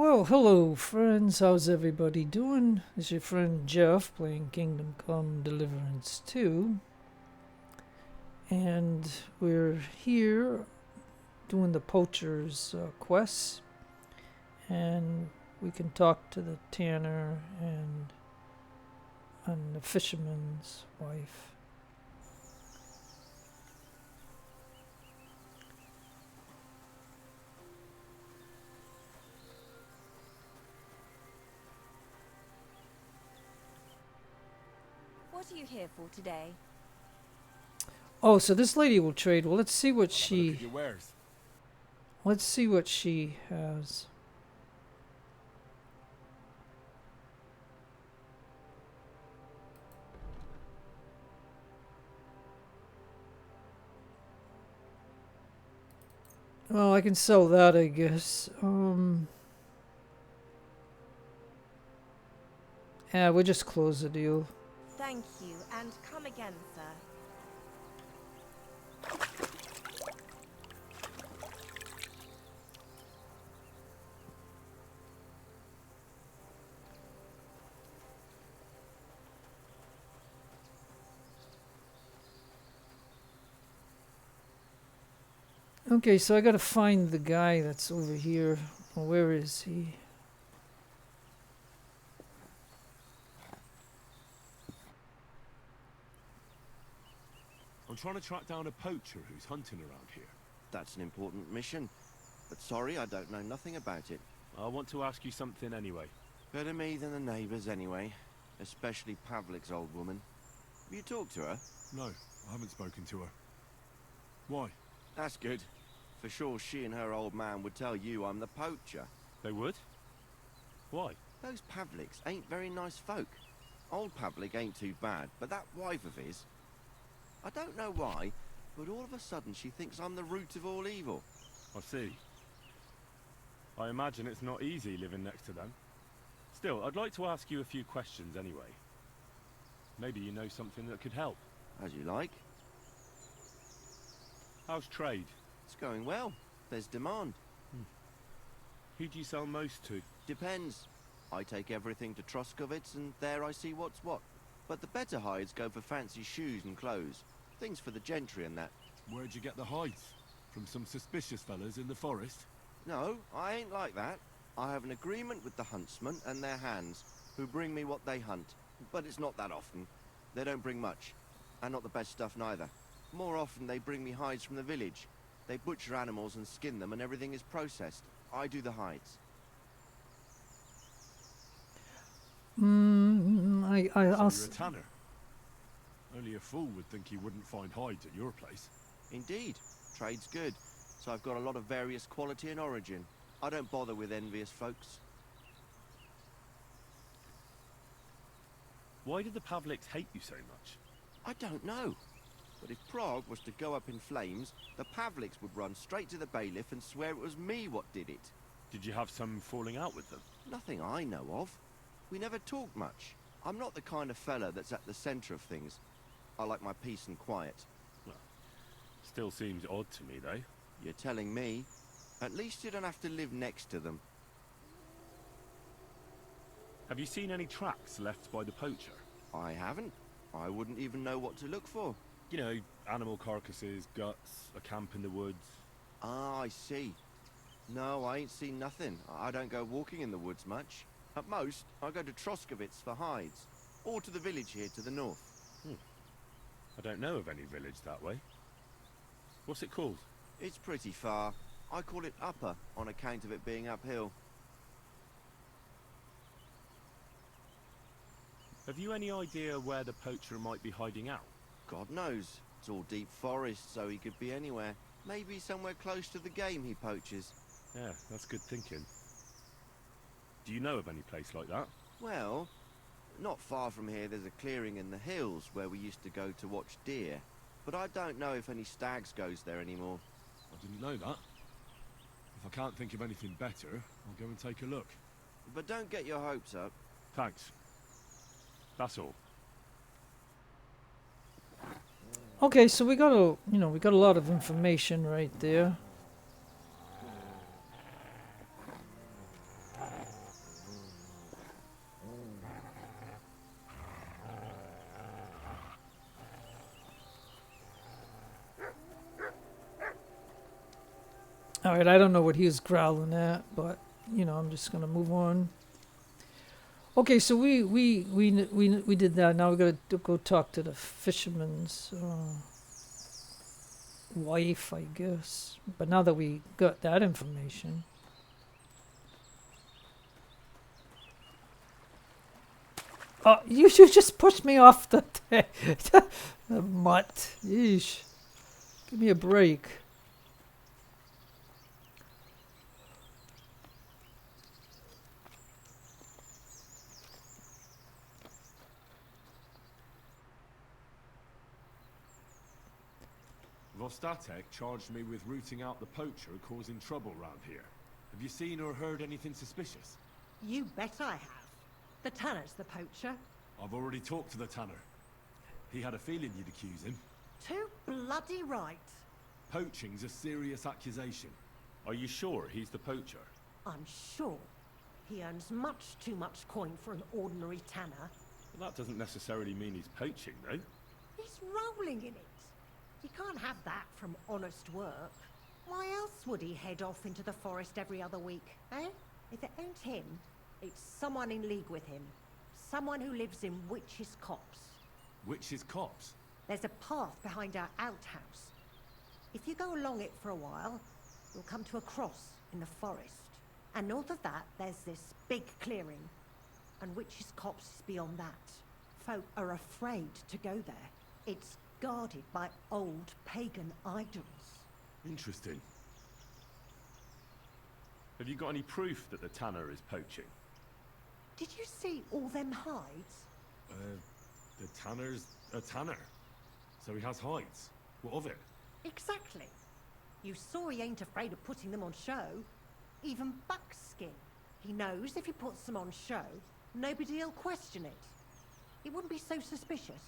Well, hello friends, how's everybody doing? It's your friend Jeff playing Kingdom Come Deliverance 2. And we're here doing the Poacher's quests. And we can talk to the tanner and the fisherman's wife. What are you here for today? Oh, so this lady will trade. Well, let's see what Have a look at she your wares. has. Well, I can sell that, I guess. Yeah, we'll just close the deal. Thank you, and come again, sir. Okay, so I gotta find the guy that's over here. Where is he? I'm trying to track down a poacher who's hunting around here. That's an important mission, but sorry, I don't know nothing about it. I want to ask you something anyway. Better me than the neighbours anyway, especially Pavlik's old woman. Have you talked to her? No, I haven't spoken to her. Why? That's good. For sure she and her old man would tell you I'm the poacher. They would? Why? Those Pavliks ain't very nice folk. Old Pavlik ain't too bad, but that wife of his... I don't know why, but all of a sudden she thinks I'm the root of all evil. I see. I imagine it's not easy living next to them. Still, I'd like to ask you a few questions anyway. Maybe you know something that could help. As you like. How's trade? It's going well. There's demand. Who do you sell most to? Depends. I take everything to Troskovitz and there I see what's what. But the better hides go for fancy shoes and clothes. Things for the gentry and that. Where'd you get the hides? From some suspicious fellas in the forest? No, I ain't like that. I have an agreement with the huntsmen and their hands, who bring me what they hunt. But it's not that often. They don't bring much. And not the best stuff neither. More often they bring me hides from the village. They butcher animals and skin them and everything is processed. I do the hides. I'll So you're a tanner? Only a fool would think you wouldn't find hides at your place. Indeed. Trade's good. So I've got a lot of various quality and origin. I don't bother with envious folks. Why do the Pavliks hate you so much? I don't know. But if Prague was to go up in flames, the Pavliks would run straight to the Bailiff and swear it was me what did it. Did you have some falling out with them? Nothing I know of. We never talk much. I'm not the kind of fella that's at the centre of things. I like my peace and quiet. Well, still seems odd to me, though. You're telling me. At least you don't have to live next to them. Have you seen any tracks left by the poacher? I haven't. I wouldn't even know what to look for. You know, animal carcasses, guts, a camp in the woods. Ah, I see. No, I ain't seen nothing. I don't go walking in the woods much. At most, I go to Troskovitz for hides. Or to the village here to the north. I don't know of any village that way. What's it called? It's pretty far. I call it Upper on account of it being uphill. Have you any idea where the poacher might be hiding out? God knows. It's all deep forest, so he could be anywhere. Maybe somewhere close to the game he poaches. Yeah, that's good thinking. Do you know of any place like that? Well, not far from here there's a clearing in the hills where we used to go to watch deer. But I don't know if any stags goes there anymore. I didn't know that. If I can't think of anything better, I'll go and take a look. But don't get your hopes up. Thanks. That's all. Okay, so we got a lot of information right there. All right, I don't know what he was growling at, but you know, I'm just gonna move on. Okay, so we did that. Now we gotta go talk to the fisherman's wife, I guess. But now that we got that information, oh, you just pushed me off the the mutt. Yeesh. Give me a break. Vostatek charged me with rooting out the poacher causing trouble round here. Have you seen or heard anything suspicious? You bet I have. The tanner's the poacher. I've already talked to the tanner. He had a feeling you'd accuse him. Too bloody right. Poaching's a serious accusation. Are you sure he's the poacher? I'm sure. He earns much too much coin for an ordinary tanner. Well, that doesn't necessarily mean he's poaching, though. He's rolling in it. You can't have that from honest work. Why else would he head off into the forest every other week, eh? If it ain't him, it's someone in league with him. Someone who lives in Witch's Copse. Witch's Copse? There's a path behind our outhouse. If you go along it for a while, you'll come to a cross in the forest. And north of that, there's this big clearing. And Witch's Copse is beyond that. Folk are afraid to go there. It's guarded by old pagan idols. Interesting. Have you got any proof that the tanner is poaching? Did you see all them hides? The tanner's a tanner. So he has hides. What of it? Exactly. You saw he ain't afraid of putting them on show. Even buckskin. He knows if he puts them on show, nobody'll question it. He wouldn't be so suspicious.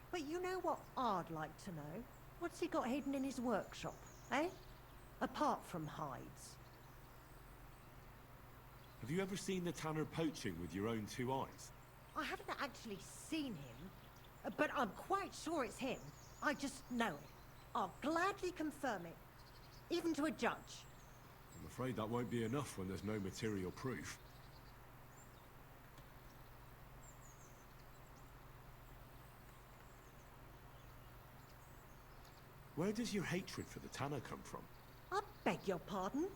But you know what I'd like to know? What's he got hidden in his workshop, eh? Apart from hides. Have you ever seen the tanner poaching with your own two eyes? I haven't actually seen him, but I'm quite sure it's him. I just know it. I'll gladly confirm it, even to a judge. I'm afraid that won't be enough when there's no material proof. Where does your hatred for the tanner come from? I beg your pardon?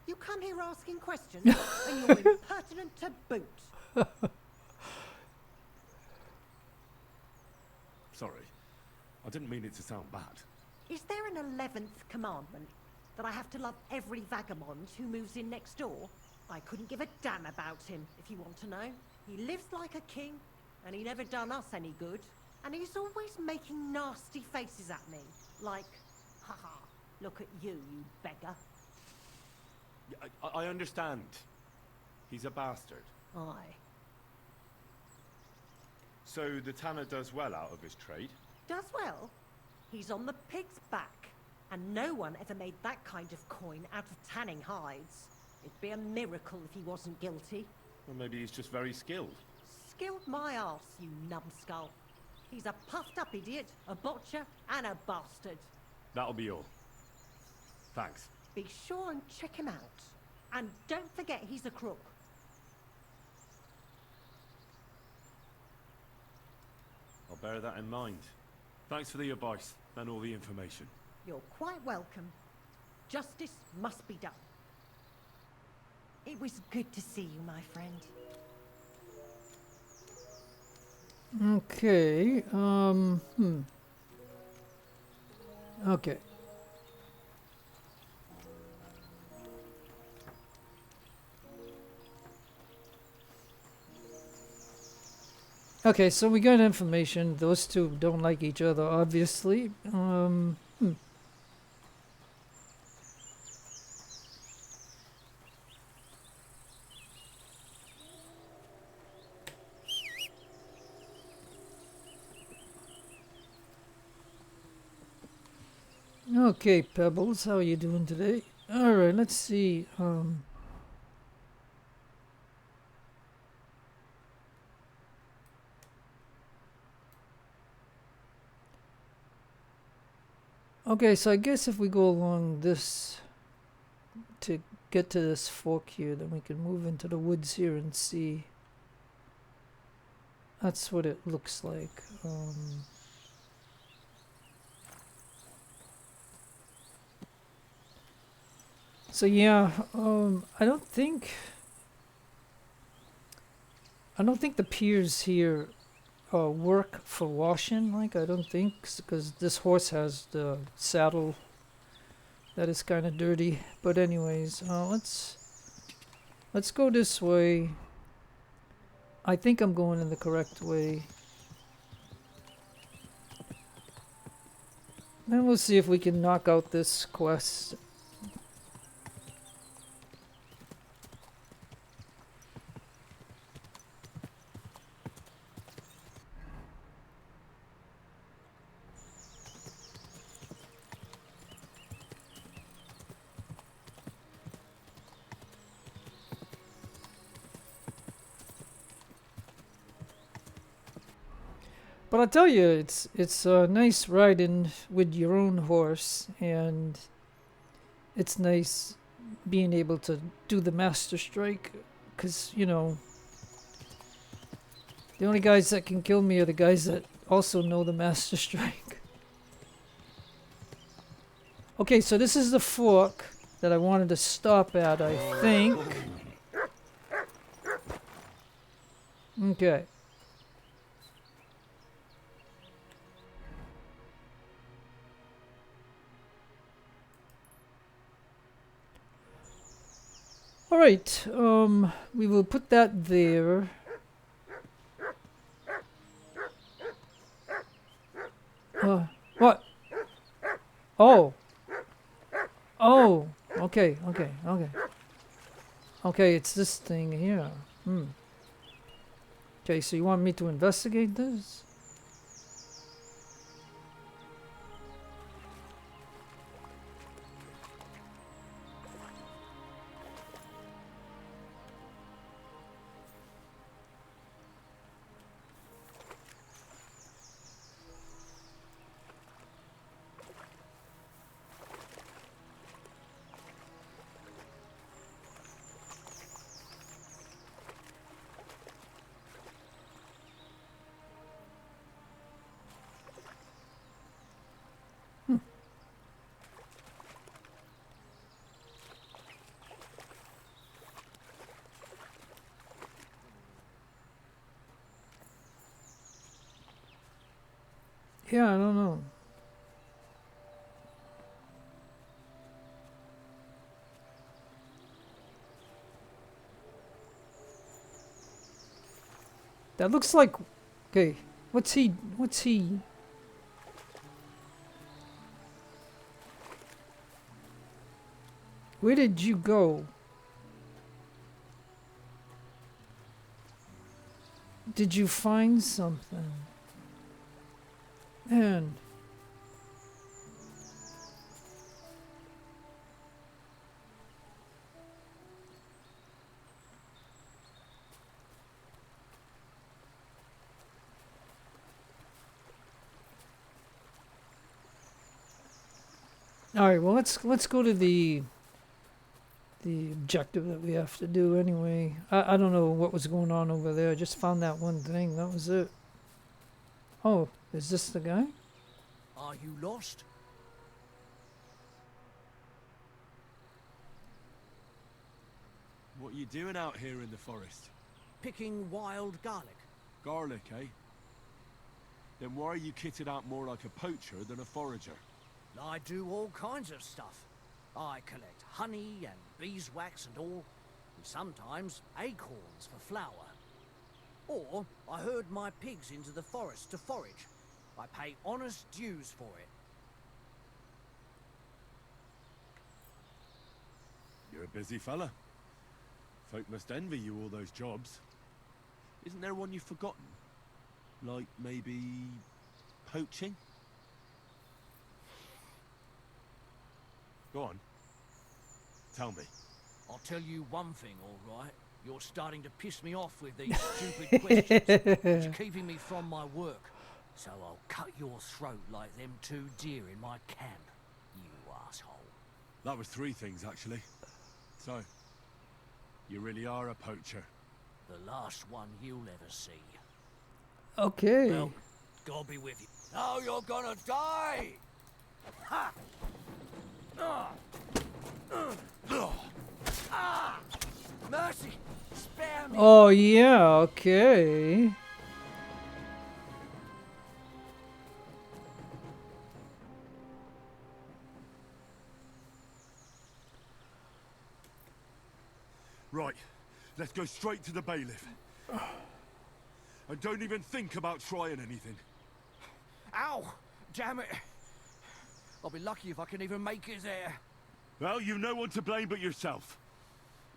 You come here asking questions, and you're impertinent to boot. Sorry, I didn't mean it to sound bad. Is there an 11th commandment? That I have to love every vagabond who moves in next door? I couldn't give a damn about him, if you want to know. He lives like a king, and he never done us any good. And he's always making nasty faces at me. Like, haha, look at you, you beggar. I understand. He's a bastard. Aye. So the tanner does well out of his trade? Does well. He's on the pig's back. And no one ever made that kind of coin out of tanning hides. It'd be a miracle if he wasn't guilty. Or maybe he's just very skilled. Skilled my arse, you numbskull. He's a puffed-up idiot, a botcher, and a bastard. That'll be all. Thanks. Be sure and check him out. And don't forget he's a crook. I'll bear that in mind. Thanks for the advice and all the information. You're quite welcome. Justice must be done. It was good to see you, my friend. Okay. Okay. Okay, so we got information. Those two don't like each other, obviously. Okay, Pebbles, how are you doing today? Alright, let's see. Okay, so I guess if we go along this to get to this fork here, then we can move into the woods here and see. That's what it looks like. So yeah, I don't think the piers here work for washing. Like, I don't think, because this horse has the saddle that is kind of dirty. But anyways, let's go this way. I think I'm going in the correct way. Then we'll see if we can knock out this quest. But I'll tell you, it's nice riding with your own horse, and it's nice being able to do the master strike, because, you know, the only guys that can kill me are the guys that also know the master strike. Okay, so this is the fork that I wanted to stop at, I think. Okay. All right, we will put that there. What? Oh. Oh, okay. Okay, it's this thing here. Okay, so you want me to investigate this? Yeah, I don't know. That looks like... Okay, what's he... Where did you go? Did you find something? Man. All right, well, let's go to the objective that we have to do anyway. I don't know what was going on over there. I just found that one thing. That was it. Oh, is this the guy? Are you lost? What are you doing out here in the forest? Picking wild garlic. Garlic, eh? Then why are you kitted out more like a poacher than a forager? I do all kinds of stuff. I collect honey and beeswax and all, and sometimes acorns for flour. Or I herd my pigs into the forest to forage. I pay honest dues for it. You're a busy fella. Folk must envy you all those jobs. Isn't there one you've forgotten? Like maybe poaching? Go on. Tell me. I'll tell you one thing, all right. You're starting to piss me off with these stupid questions. It's keeping me from my work. So I'll cut your throat like them 2 deer in my camp, you asshole. That was 3 things, actually. So, you really are a poacher? The last one you'll ever see. Okay. Well, God be with you. Now you're gonna die! Ha! Mercy! Spare me! Oh yeah, okay. Right, let's go straight to the Bailiff. And don't even think about trying anything. Ow! Damn it! I'll be lucky if I can even make it there. Well, you've no one to blame but yourself.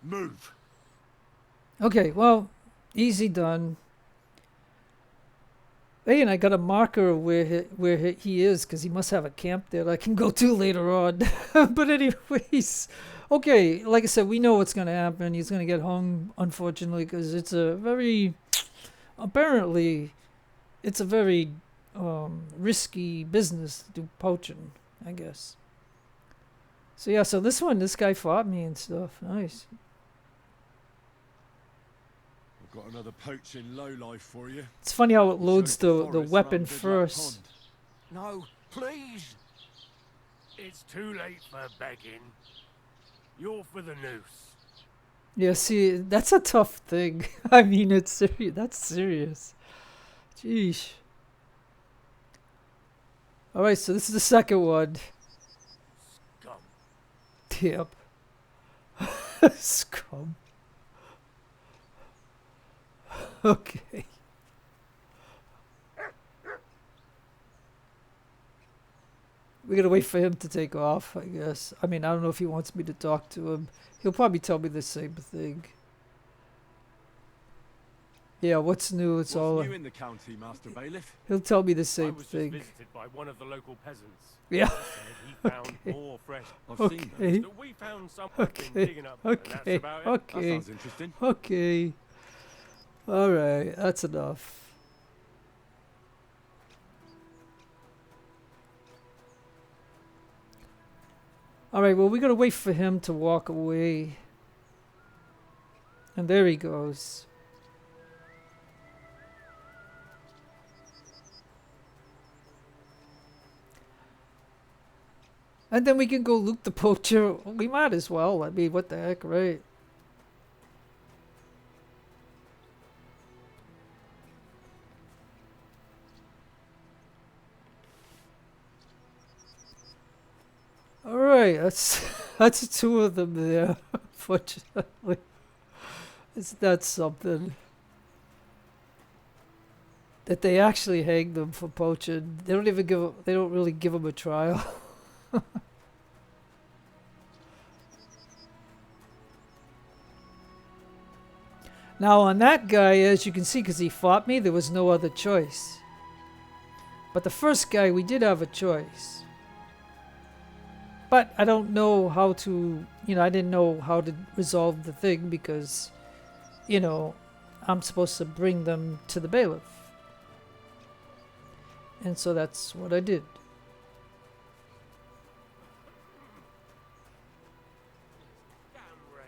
Move. Okay, well, easy done. Hey, and I got a marker of where he is, because he must have a camp there that I can go to later on. But anyways, okay, like I said, we know what's going to happen. He's going to get hung, unfortunately, because it's a very, apparently, it's a very risky business to do poaching, I guess. So yeah, so this guy fought me and stuff. Nice. I've got another poaching lowlife for you. It's funny how it loads the Forest weapon round Vidlak first. Pond. No, please! It's too late for begging. You're for the noose. Yeah, see, that's a tough thing. I mean, it's serious. That's serious. Jeez. All right, so this is the second one. Scum. Yep. Scum. Okay. We gotta wait for him to take off, I guess. I mean, I don't know if he wants me to talk to him. He'll probably tell me the same thing. Yeah, what's new? It's all. What's new in the county, Master Bailiff? He'll tell me the I same was just thing. visited by one of the local peasants. Yeah. He said he found more fresh. I've seen that. Okay. That we found something Okay. digging up, and that's Okay. about it. That Okay. sounds interesting. Okay. All right. That's enough. All right. Well, we gotta wait for him to walk away. And there he goes. And then we can go loot the poacher. We might as well. I mean, what the heck, right? Alright, that's two of them there, unfortunately. That's something. That they actually hang them for poaching. They don't even they don't really give them a trial. Now on that guy, as you can see, because he fought me, there was no other choice. But the first guy, we did have a choice. But I don't know how to, I didn't know how to resolve the thing because, I'm supposed to bring them to the Bailiff. And so that's what I did. Damn rain.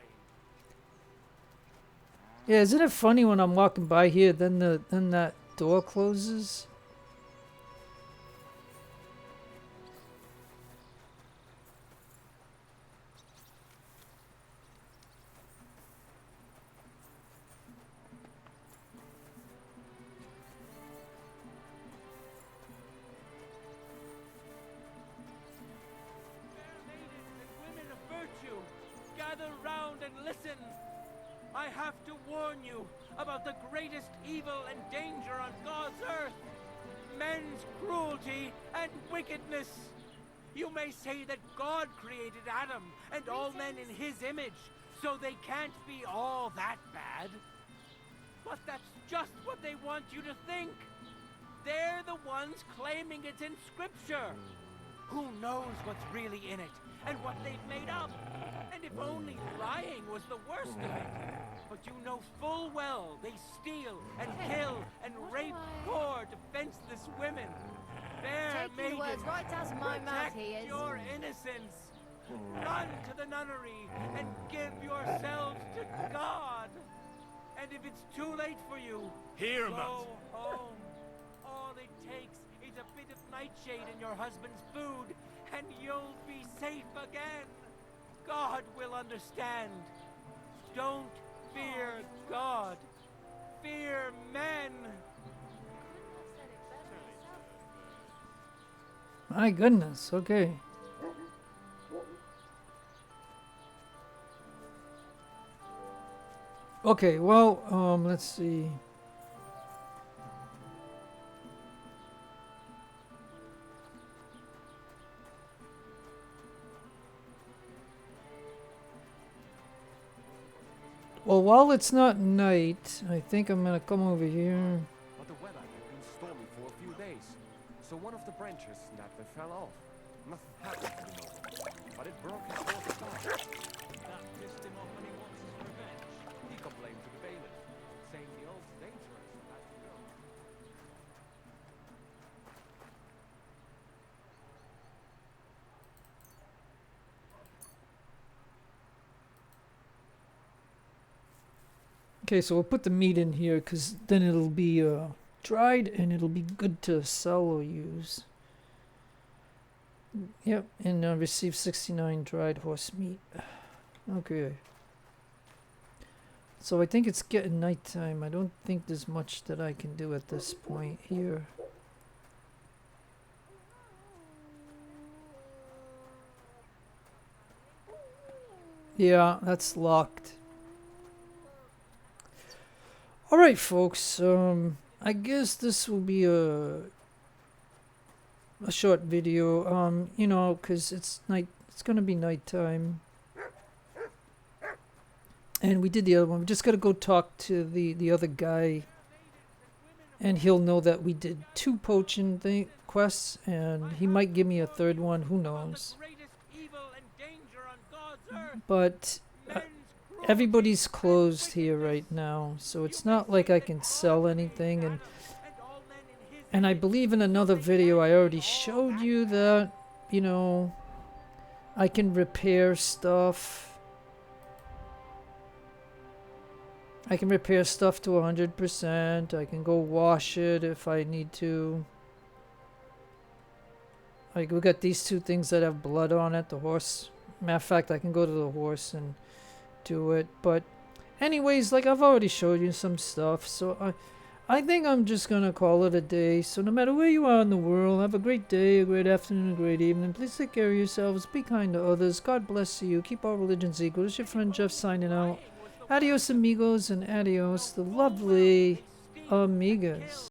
Yeah, isn't it funny when I'm walking by here, then that door closes? Fair maidens and women of virtue, gather round and listen. I have to warn you about the greatest evil and danger on God's earth. Men's cruelty and wickedness. You may say that God created Adam and all men in his image, so they can't be all that bad. But that's just what they want you to think. They're the ones claiming it's in Scripture. Who knows what's really in it and what they've made up? And if only lying was the worst of it. But you know full well they steal and kill and rape poor, defenseless women. Fair Taking the words maidens, right out of my mouth, protect he is. your innocence. run to the nunnery and give yourselves to God. And if it's too late for you, Here, go Mount. home. All it takes is a bit of nightshade in your husband's food, and you'll be safe again. God will understand. Don't fear God. Fear men. My goodness, okay. Okay, well, let's see. Well, while it's not night, I think I'm gonna come over here. But the weather had been stormy for a few days, so one of the branches snapped and fell off. Nothing happened to the motor, but it broke his horse's arm. That pissed him off and he wants his revenge. He complained to the bailiff, saying the old's dangerous and has to go. Okay, so we'll put the meat in here because then it'll be dried and it'll be good to sell or use. Yep, and receive 69 dried horse meat. Okay. So I think it's getting nighttime. I don't think there's much that I can do at this point here. Yeah, that's locked. Alright folks, I guess this will be a short video, you know, cause it's gonna be nighttime. And we did the other one, we just gotta go talk to the other guy. And he'll know that we did 2 poaching quests, and he might give me a 3rd one, who knows. But everybody's closed here right now, so it's not like I can sell anything. And I believe in another video I already showed you that, you know, I can repair stuff. I can repair stuff to 100%. I can go wash it if I need to. Like, we got these 2 things that have blood on it, the horse. Matter of fact, I can go to the horse and do it. But anyways, like, I've already showed you some stuff, so I think I'm just gonna call it a day. So no matter where you are in the world, have a great day, a great afternoon, a great evening. Please take care of yourselves, be kind to others, God bless you, keep all religions equal. This is your friend Jeff signing out. Adios amigos and adios the lovely amigas.